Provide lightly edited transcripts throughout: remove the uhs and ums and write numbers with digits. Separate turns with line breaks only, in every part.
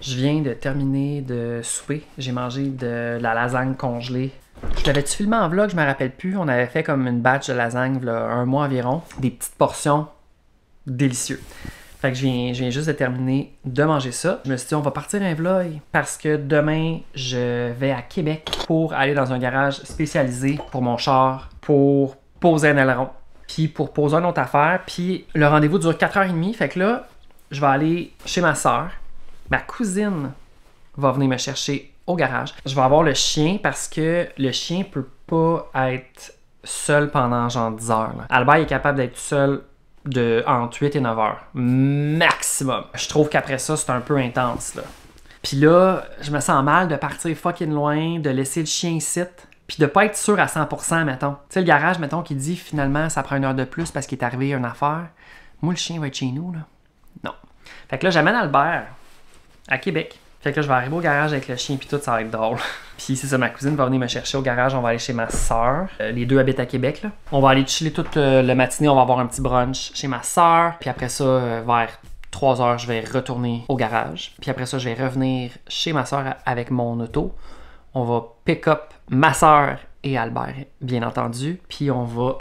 Je viens de terminer de souper. J'ai mangé de la lasagne congelée. Je l'avais-tu filmé en vlog? Je me rappelle plus. On avait fait comme une batch de lasagne il y a un mois environ. Des petites portions délicieuses. Fait que je viens juste de terminer de manger ça. Je me suis dit, on va partir un vlog parce que demain, je vais à Québec pour aller dans un garage spécialisé pour mon char, pour poser un aileron, puis pour poser une autre affaire. Puis le rendez-vous dure 4h30. Fait que là, je vais aller chez ma soeur. Ma cousine va venir me chercher au garage. Je vais avoir le chien parce que le chien peut pas être seul pendant genre 10 heures. Là. Albert est capable d'être seul entre 8 et 9 heures. Maximum. Je trouve qu'après ça, c'est un peu intense. Là. Puis là, je me sens mal de partir fucking loin, de laisser le chien ici, puis de pas être sûr à 100%, mettons. Tu sais, le garage, mettons, qui dit finalement, ça prend 1 heure de plus parce qu'il est arrivé une affaire. Moi, le chien va être chez nous, là. Non. Fait que là, j'amène Albert à Québec. Fait que là, je vais arriver au garage avec le chien puis tout, ça va être drôle. Puis c'est ça, ma cousine va venir me chercher au garage, on va aller chez ma soeur. Les deux habitent à Québec, là. On va aller chiller toute le matinée, on va avoir un petit brunch chez ma soeur. Puis après ça, vers 3 heures, je vais retourner au garage. Puis après ça, je vais revenir chez ma soeur avec mon auto. On va pick up ma soeur et Albert, bien entendu. Puis on va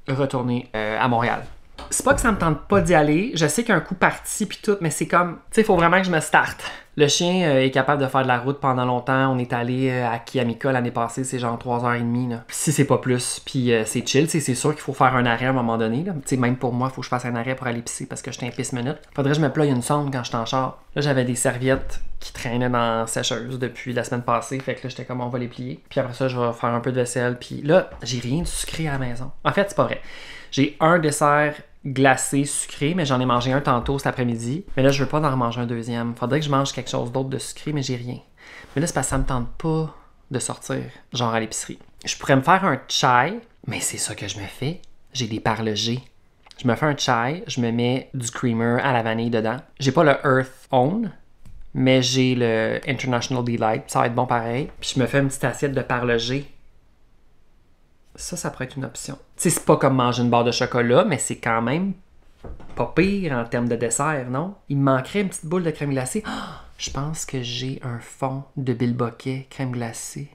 retourner à Montréal. C'est pas que ça me tente pas d'y aller. Je sais qu'il y a un coup parti puis tout, mais c'est comme... Tu sais, il faut vraiment que je me starte. Le chien est capable de faire de la route pendant longtemps. On est allé à Kiamika l'année passée, c'est genre 3h30. Là. Si c'est pas plus, puis c'est chill. C'est sûr qu'il faut faire un arrêt à un moment donné. Même pour moi, il faut que je fasse un arrêt pour aller pisser parce que j'étais un pisse minute. Faudrait que je me ploie une sonde quand j'étais en char. Là, j'avais des serviettes qui traînaient dans la sécheuse depuis la semaine passée. Fait que là, j'étais comme, on va les plier. Puis après ça, je vais faire un peu de vaisselle. Puis là, j'ai rien de sucré à la maison. En fait, c'est pas vrai. J'ai un dessert glacé, sucré, mais j'en ai mangé un tantôt cet après-midi. Mais là, je veux pas en manger un deuxième. Faudrait que je mange quelque chose d'autre de sucré, mais j'ai rien. Mais là, c'est parce que ça me tente pas de sortir, genre à l'épicerie. Je pourrais me faire un chai, mais c'est ça que je me fais. J'ai des parlejés. Je me fais un chai, je me mets du creamer à la vanille dedans. J'ai pas le Earth Own, mais j'ai le International Delight. Ça va être bon pareil. Puis je me fais une petite assiette de parlejés. Ça pourrait être une option. Tu sais, c'est pas comme manger une barre de chocolat, mais c'est quand même pas pire en termes de dessert, non? Il me manquerait une petite boule de crème glacée. Oh, je pense que j'ai un fond de Bilboquet crème glacée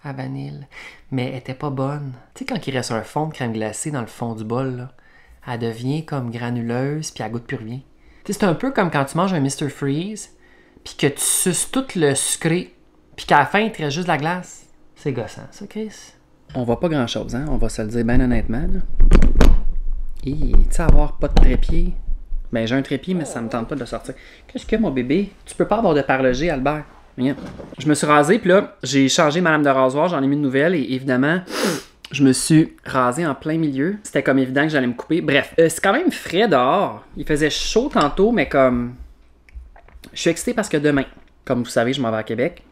à vanille, mais elle était pas bonne. Tu sais, quand il reste un fond de crème glacée dans le fond du bol, là, elle devient comme granuleuse, puis elle goûte plus rien. Tu sais, c'est un peu comme quand tu manges un Mr. Freeze, puis que tu suces tout le sucré, puis qu'à la fin, il te reste juste de la glace. C'est gossant, ça, Chris? On voit pas grand-chose, hein? On va se le dire bien honnêtement. Là. Et, tu sais, avoir pas de trépied. Ben, j'ai un trépied, mais ça me tente pas de le sortir. Qu'est-ce que, mon bébé? Tu peux pas avoir de parlejés, Albert. Viens. Je me suis rasé, puis là, j'ai changé ma lame de rasoir, j'en ai mis une nouvelle, et évidemment, je me suis rasé en plein milieu. C'était comme évident que j'allais me couper. Bref, c'est quand même frais dehors. Il faisait chaud tantôt, mais comme... Je suis excité parce que demain, comme vous savez, je m'en vais à Québec.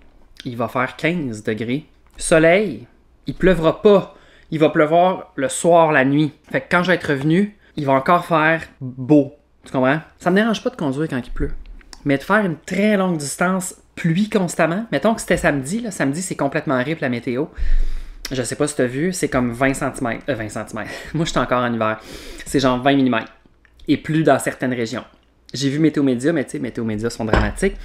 Il va faire 15 degrés. Soleil. Il pleuvra pas. Il va pleuvoir le soir, la nuit. Fait que quand je vais être revenu, il va encore faire beau. Tu comprends? Ça me dérange pas de conduire quand il pleut. Mais de faire une très longue distance, pluie constamment. Mettons que c'était samedi. Là. Samedi, c'est complètement rip la météo. Je sais pas si tu as vu, c'est comme 20 cm. 20 cm. Moi, je suis encore en hiver. C'est genre 20 mm. Et plus dans certaines régions. J'ai vu Météo Média, mais tu sais, Météo Média sont dramatiques.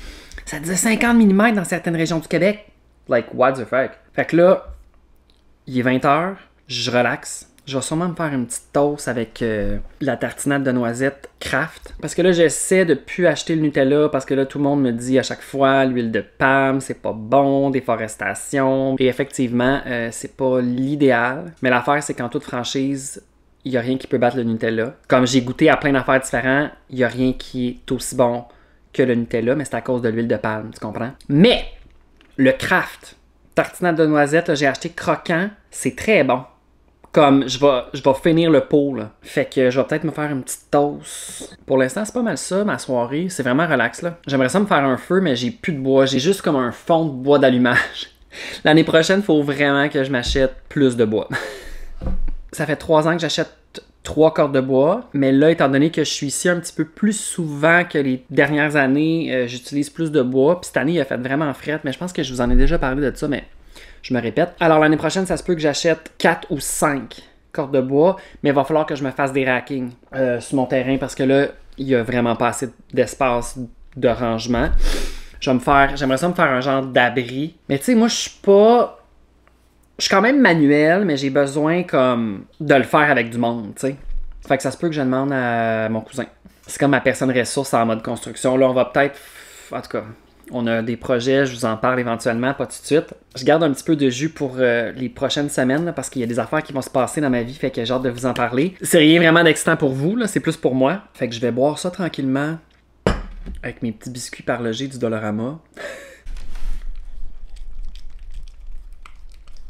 Ça disait 50 mm dans certaines régions du Québec. Like, what the fuck? Fait que là, il est 20h, je relaxe. Je vais sûrement me faire une petite toast avec la tartinade de noisettes Kraft. Parce que là, j'essaie de plus acheter le Nutella parce que là, tout le monde me dit à chaque fois l'huile de palme, c'est pas bon, déforestation. Et effectivement, c'est pas l'idéal. Mais l'affaire, c'est qu'en toute franchise, il n'y a rien qui peut battre le Nutella. Comme j'ai goûté à plein d'affaires différentes, il n'y a rien qui est aussi bon que le Nutella, mais c'est à cause de l'huile de palme, tu comprends? Mais le Kraft tartinade de noisettes, là, j'ai acheté croquant, c'est très bon. Comme je vais finir le pot, là. Fait que je vais peut-être me faire une petite toast. Pour l'instant, c'est pas mal ça, ma soirée. C'est vraiment relax, là. J'aimerais ça me faire un feu, mais j'ai plus de bois. J'ai juste comme un fond de bois d'allumage. L'année prochaine, il faut vraiment que je m'achète plus de bois. Ça fait 3 ans que j'achète 3 cordes de bois, mais là, étant donné que je suis ici un petit peu plus souvent que les dernières années, j'utilise plus de bois. Puis cette année, il a fait vraiment fret, mais je pense que je vous en ai déjà parlé de ça, mais je me répète. Alors l'année prochaine, ça se peut que j'achète 4 ou 5 cordes de bois, mais il va falloir que je me fasse des rackings sur mon terrain parce que là, il y a vraiment pas assez d'espace de rangement. J'aimerais ça me faire un genre d'abri. Mais tu sais, moi, je suis pas... Je suis quand même manuel, mais j'ai besoin comme de le faire avec du monde, tu sais. Fait que ça se peut que je demande à mon cousin. C'est comme ma personne ressource en mode construction. Là, on va peut-être... En tout cas, on a des projets, je vous en parle éventuellement, pas tout de suite. Je garde un petit peu de jus pour les prochaines semaines, là, parce qu'il y a des affaires qui vont se passer dans ma vie, fait que j'ai hâte de vous en parler. C'est rien vraiment d'excitant pour vous, là, c'est plus pour moi. Fait que je vais boire ça tranquillement avec mes petits biscuits parlogés du Dollarama.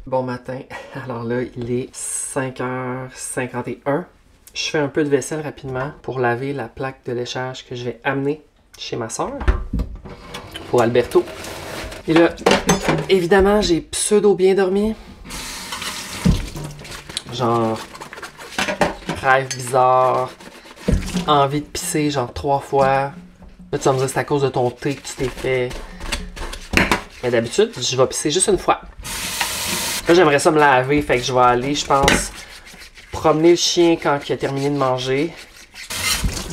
Bon matin, alors là, il est 5h51. Je fais un peu de vaisselle rapidement pour laver la plaque de léchage que je vais amener chez ma soeur pour Alberto. Et là, évidemment, j'ai pseudo bien dormi. Genre, rêve bizarre, envie de pisser genre 3 fois. Là, tu vas me dire c'est à cause de ton thé que tu t'es fait. Mais d'habitude, je vais pisser juste une fois. Là, j'aimerais ça me laver, fait que je vais aller, je pense, promener le chien quand il a terminé de manger.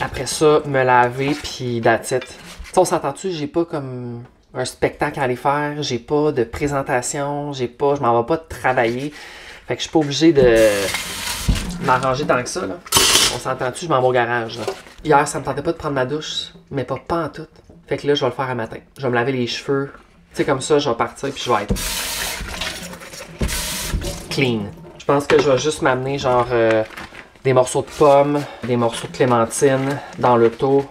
Après ça, me laver, puis that's it. T'sais, on s'entend-tu, j'ai pas comme un spectacle à aller faire, j'ai pas de présentation, je m'en vais pas travailler. Fait que je suis pas obligé de m'arranger tant que ça, là. On s'entend-tu, je m'en vais au garage, là. Hier, ça me tentait pas de prendre ma douche, mais pas en tout. Fait que là, je vais le faire à matin. Je vais me laver les cheveux. Tu sais, comme ça, je vais partir, puis je vais être clean. Je pense que je vais juste m'amener genre des morceaux de pommes, des morceaux de clémentine dans l'auto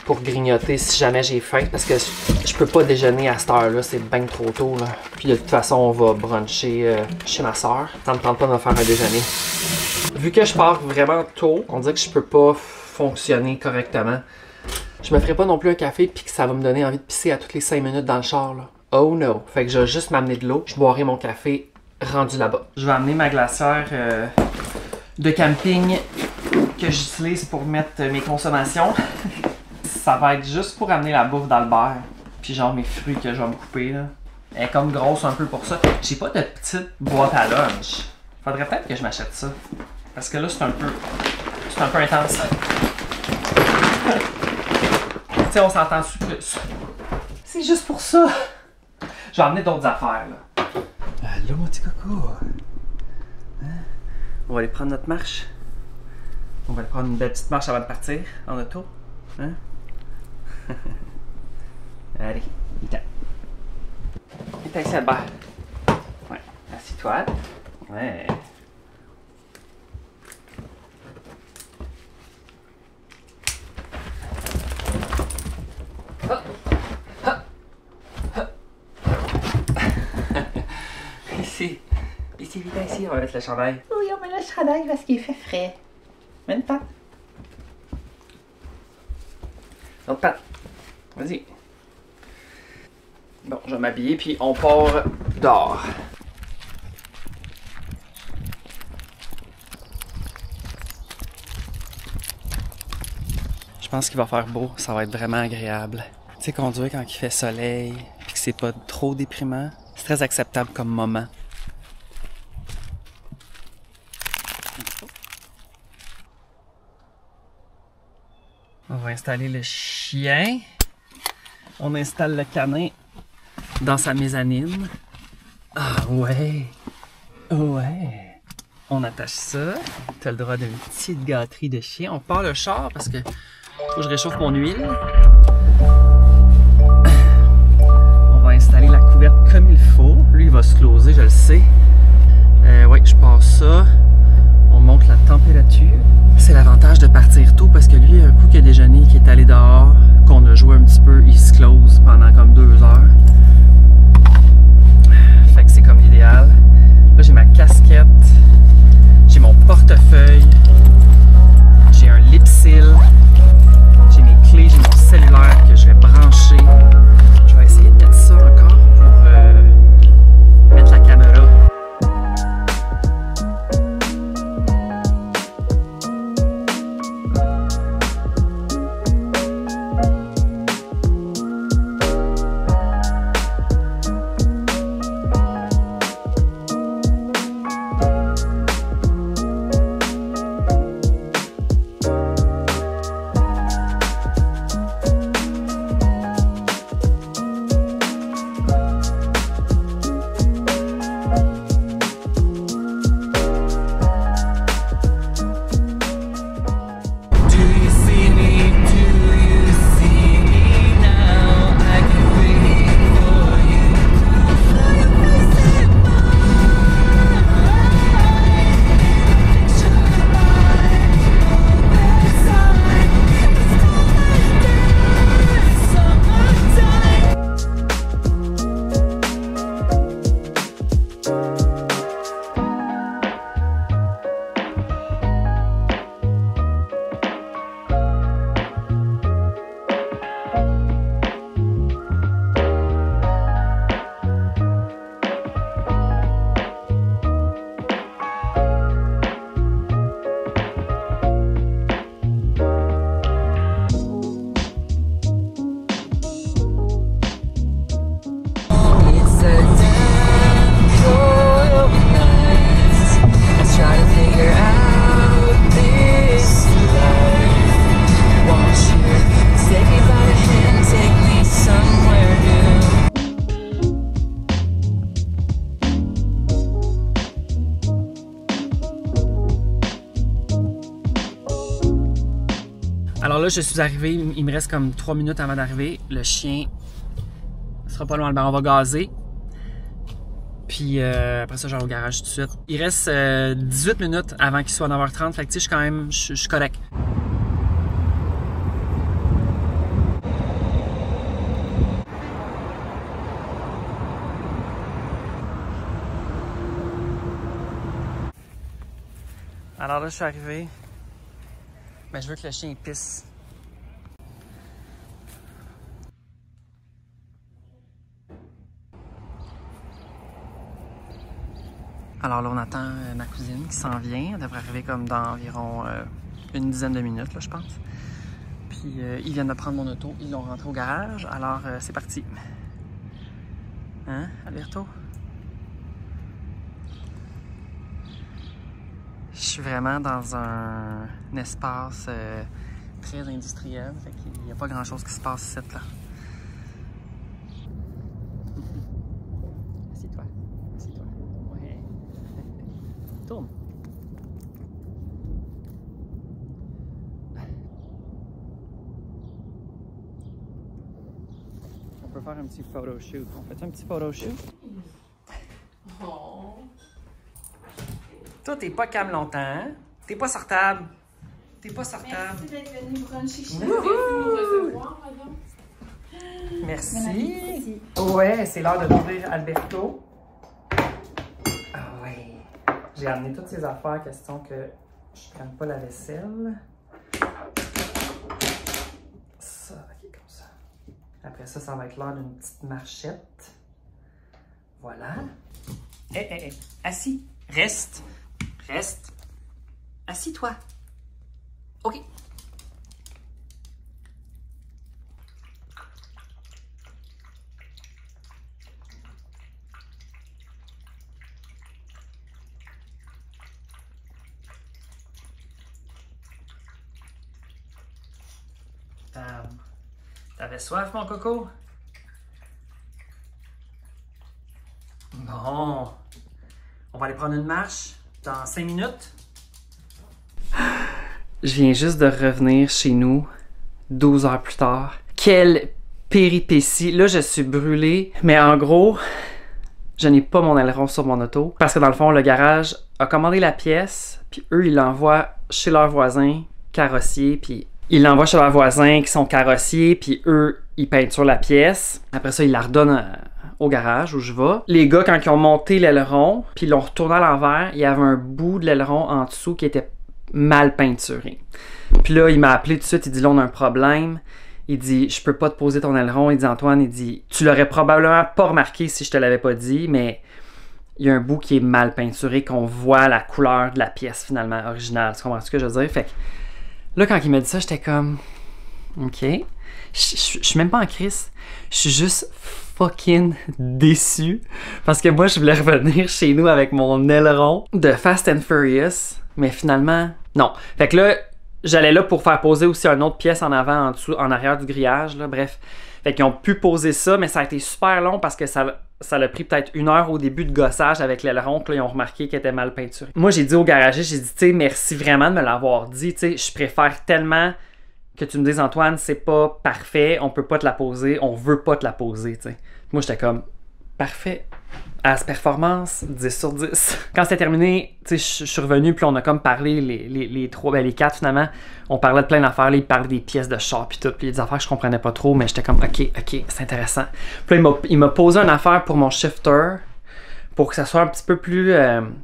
pour grignoter si jamais j'ai faim, parce que je peux pas déjeuner à cette heure-là, c'est bien trop tôt, là. Puis de toute façon, on va bruncher chez ma soeur. Ça me tente pas de me faire un déjeuner. Vu que je pars vraiment tôt, on dirait que je peux pas fonctionner correctement. Je me ferai pas non plus un café puis que ça va me donner envie de pisser à toutes les 5 minutes dans le char, là. Oh no! Fait que je vais juste m'amener de l'eau, je boirai mon café rendu là-bas. Je vais amener ma glacière de camping que j'utilise pour mettre mes consommations. Ça va être juste pour amener la bouffe d'Albert. Puis genre mes fruits que je vais me couper, là. Elle est comme grosse un peu pour ça. J'ai pas de petite boîte à lunch. Faudrait peut-être que je m'achète ça. Parce que là, c'est un peu intense. Tu sais, on s'entend-tu plus? C'est juste pour ça. Je vais amener d'autres affaires, là. Allô, mon petit coco. Hein? On va aller prendre notre marche. On va aller prendre une belle petite marche avant de partir en auto. Hein? Allez, viens. Viens ici, Albert. Ouais, assis-toi. Ouais. Ici, vite ici, on va mettre le chandail.
Oui, on met le chandail parce qu'il fait frais. Mets une patte.
L'autre patte. Vas-y. Bon, je vais m'habiller, puis on part dehors. Je pense qu'il va faire beau, ça va être vraiment agréable. Tu sais, conduire quand il fait soleil, puis que c'est pas trop déprimant, c'est très acceptable comme moment. On va installer le chien. On installe le canin dans sa mezzanine. Ah ouais! Ouais! On attache ça. Tu as le droit d'une petite gâterie de chien. On part le char parce que faut que je réchauffe mon huile. On va installer la couverte comme il faut. Lui, il va se closer, je le sais. Ouais, je passe ça. On monte la température. C'est l'avantage de partir tôt parce que lui, un coup qu'il a déjeuné, qu'il est allé dehors, qu'on a joué un petit peu, il se close pendant comme 2 heures. Fait que c'est comme l'idéal. Là, j'ai ma casquette, j'ai mon portefeuille, j'ai un lip-seal, j'ai mes clés, j'ai mon cellulaire que je vais brancher. Je vais essayer de mettre ça encore pour mettre la caméra. là, je suis arrivé, il me reste comme 3 minutes avant d'arriver. Le chien sera pas loin, ben, on va gazer. Puis après ça, je vais au garage tout de suite. Il reste 18 minutes avant qu'il soit 9h30, fait que tu sais, je suis correct. Alors là, je suis arrivé. Mais je veux que le chien pisse. Alors là, on attend ma cousine qui s'en vient. Elle devrait arriver comme dans environ une dizaine de minutes, là, je pense. Puis ils viennent de prendre mon auto. Ils l'ont rentré au garage. Alors c'est parti. Hein, Alberto? Je suis vraiment dans un espace très industriel. Fait qu'il n'y a pas grand-chose qui se passe ici, là. Assieds-toi. Assieds-toi. Ouais. Tourne. On peut faire un petit photo shoot. On fait un petit photo shoot? Oh. Toi, t'es pas calme longtemps, hein? T'es pas sortable. T'es pas sortable.
Merci d'être venu bruncher chez nous.
Nous recevoir, madame. Merci. Ouais, c'est l'heure de nourrir Alberto. Ah ouais. J'ai amené toutes ces affaires, question que je prenne pas la vaisselle. Ça, ok, comme ça. Après ça, ça va être l'heure d'une petite marchette. Voilà. Hé, assis. Reste. Reste. Assis-toi. OK. T'avais soif, mon coco? Bon. On va aller prendre une marche dans 5 minutes. Je viens juste de revenir chez nous 12 heures plus tard. Quelle péripétie. Là, je suis brûlée. Mais en gros, je n'ai pas mon aileron sur mon auto. Parce que dans le fond, le garage a commandé la pièce. Puis eux, ils l'envoient chez leurs voisins carrossiers. Puis ils l'envoient chez leurs voisins qui sont carrossiers. Puis eux, ils peinturent la pièce. Après ça, ils la redonnent au garage où je vais. Les gars, quand ils ont monté l'aileron, puis ils l'ont retourné à l'envers, il y avait un bout de l'aileron en dessous qui était mal peinturé. Puis là, il m'a appelé tout de suite, il dit là, on a un problème. Il dit, je peux pas te poser ton aileron. Il dit, Antoine, il dit, tu l'aurais probablement pas remarqué si je te l'avais pas dit, mais il y a un bout qui est mal peinturé, qu'on voit la couleur de la pièce finalement originale. Tu comprends ce que je veux dire? Fait que là, quand il m'a dit ça, j'étais comme, OK. Je suis même pas en crise. Je suis juste fucking déçu. Parce que moi, je voulais revenir chez nous avec mon aileron de Fast and Furious. Mais finalement, non. Fait que là, j'allais là pour faire poser aussi une autre pièce en avant, en dessous, en arrière du grillage, là, bref. Fait qu'ils ont pu poser ça, mais ça a été super long parce que ça a pris peut-être 1 heure au début de gossage avec l'aileron, que là, ils ont remarqué qu'il était mal peinturé. Moi, j'ai dit au garagiste, j'ai dit, tu sais, merci vraiment de me l'avoir dit, tu sais, je préfère tellement que tu me dises, Antoine, c'est pas parfait, on peut pas te la poser, on veut pas te la poser, tu sais. Moi, j'étais comme, parfait. As performance, 10 sur 10. Quand c'était terminé, tu sais, je suis revenu, puis on a comme parlé, les 4 finalement, on parlait de plein d'affaires, là, ils parlaient des pièces de char, puis tout, puis des affaires que je comprenais pas trop, mais j'étais comme, ok, c'est intéressant. Puis là, il m'a posé une affaire pour mon shifter, pour que ça soit un petit peu plus,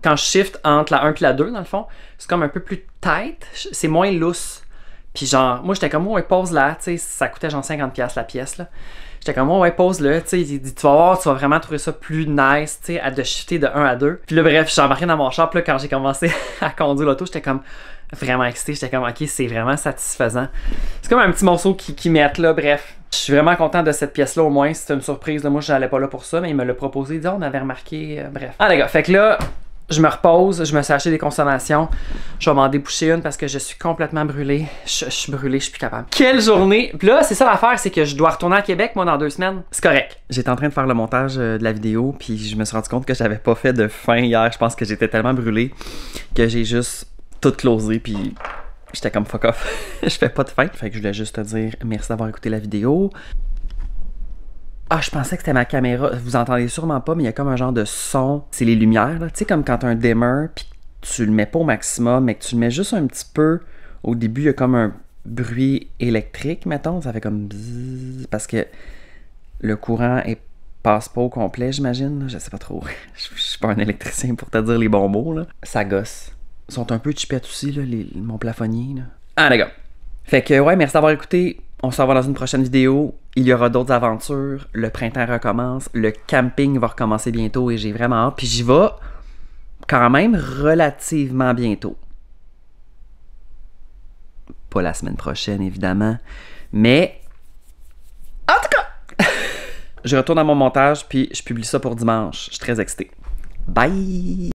quand je shift entre la 1 et la 2, dans le fond, c'est comme un peu plus tight, c'est moins lousse. Puis genre, moi j'étais comme, ouais, pose là, tu sais, ça coûtait genre 50$ la pièce, là. J'étais comme, ouais, pose-le, tu sais, il dit, tu vas voir, tu vas vraiment trouver ça plus nice, tu sais, de shifter de 1 à 2. Puis là, bref, j'ai embarqué dans mon char, puis là, quand j'ai commencé à conduire l'auto, j'étais comme vraiment excité, j'étais comme, ok, c'est vraiment satisfaisant. C'est comme un petit morceau qui met là, bref. Je suis vraiment content de cette pièce-là, au moins, c'était une surprise, là. Moi, je n'allais pas là pour ça, mais il me l'a proposé, il dit, on avait remarqué, bref. Ah, les gars, fait que là, je me repose, je me suis acheté des consommations. Je vais m'en déboucher une parce que je suis complètement brûlée. Je suis brûlée, je suis plus capable. Quelle journée! Puis là, c'est ça l'affaire, c'est que je dois retourner à Québec, moi, dans 2 semaines. C'est correct. J'étais en train de faire le montage de la vidéo, puis je me suis rendu compte que j'avais pas fait de fin hier. Je pense que j'étais tellement brûlée que j'ai juste tout closé, puis J'étais comme fuck off. Je fais pas de fin. Fait que je voulais juste te dire merci d'avoir écouté la vidéo. Ah, je pensais que c'était ma caméra. Vous entendez sûrement pas, mais il y a comme un genre de son. C'est les lumières, là. Tu sais, comme quand t'as un dimmer, puis tu le mets pas au maximum, mais que tu le mets juste un petit peu. Au début, il y a comme un bruit électrique, mettons. Ça fait comme bzzz, parce que le courant passe pas au complet, j'imagine. Je sais pas trop. Je suis pas un électricien pour te dire les bons mots, là. Ça gosse. Ils sont un peu chipettes aussi, là, mon plafonnier, là. Ah, d'accord. Fait que, ouais, merci d'avoir écouté. On se revoit dans une prochaine vidéo. Il y aura d'autres aventures. Le printemps recommence. Le camping va recommencer bientôt et j'ai vraiment hâte. Puis j'y vais quand même relativement bientôt. Pas la semaine prochaine, évidemment. Mais, en tout cas, je retourne à mon montage puis je publie ça pour dimanche. Je suis très excité. Bye!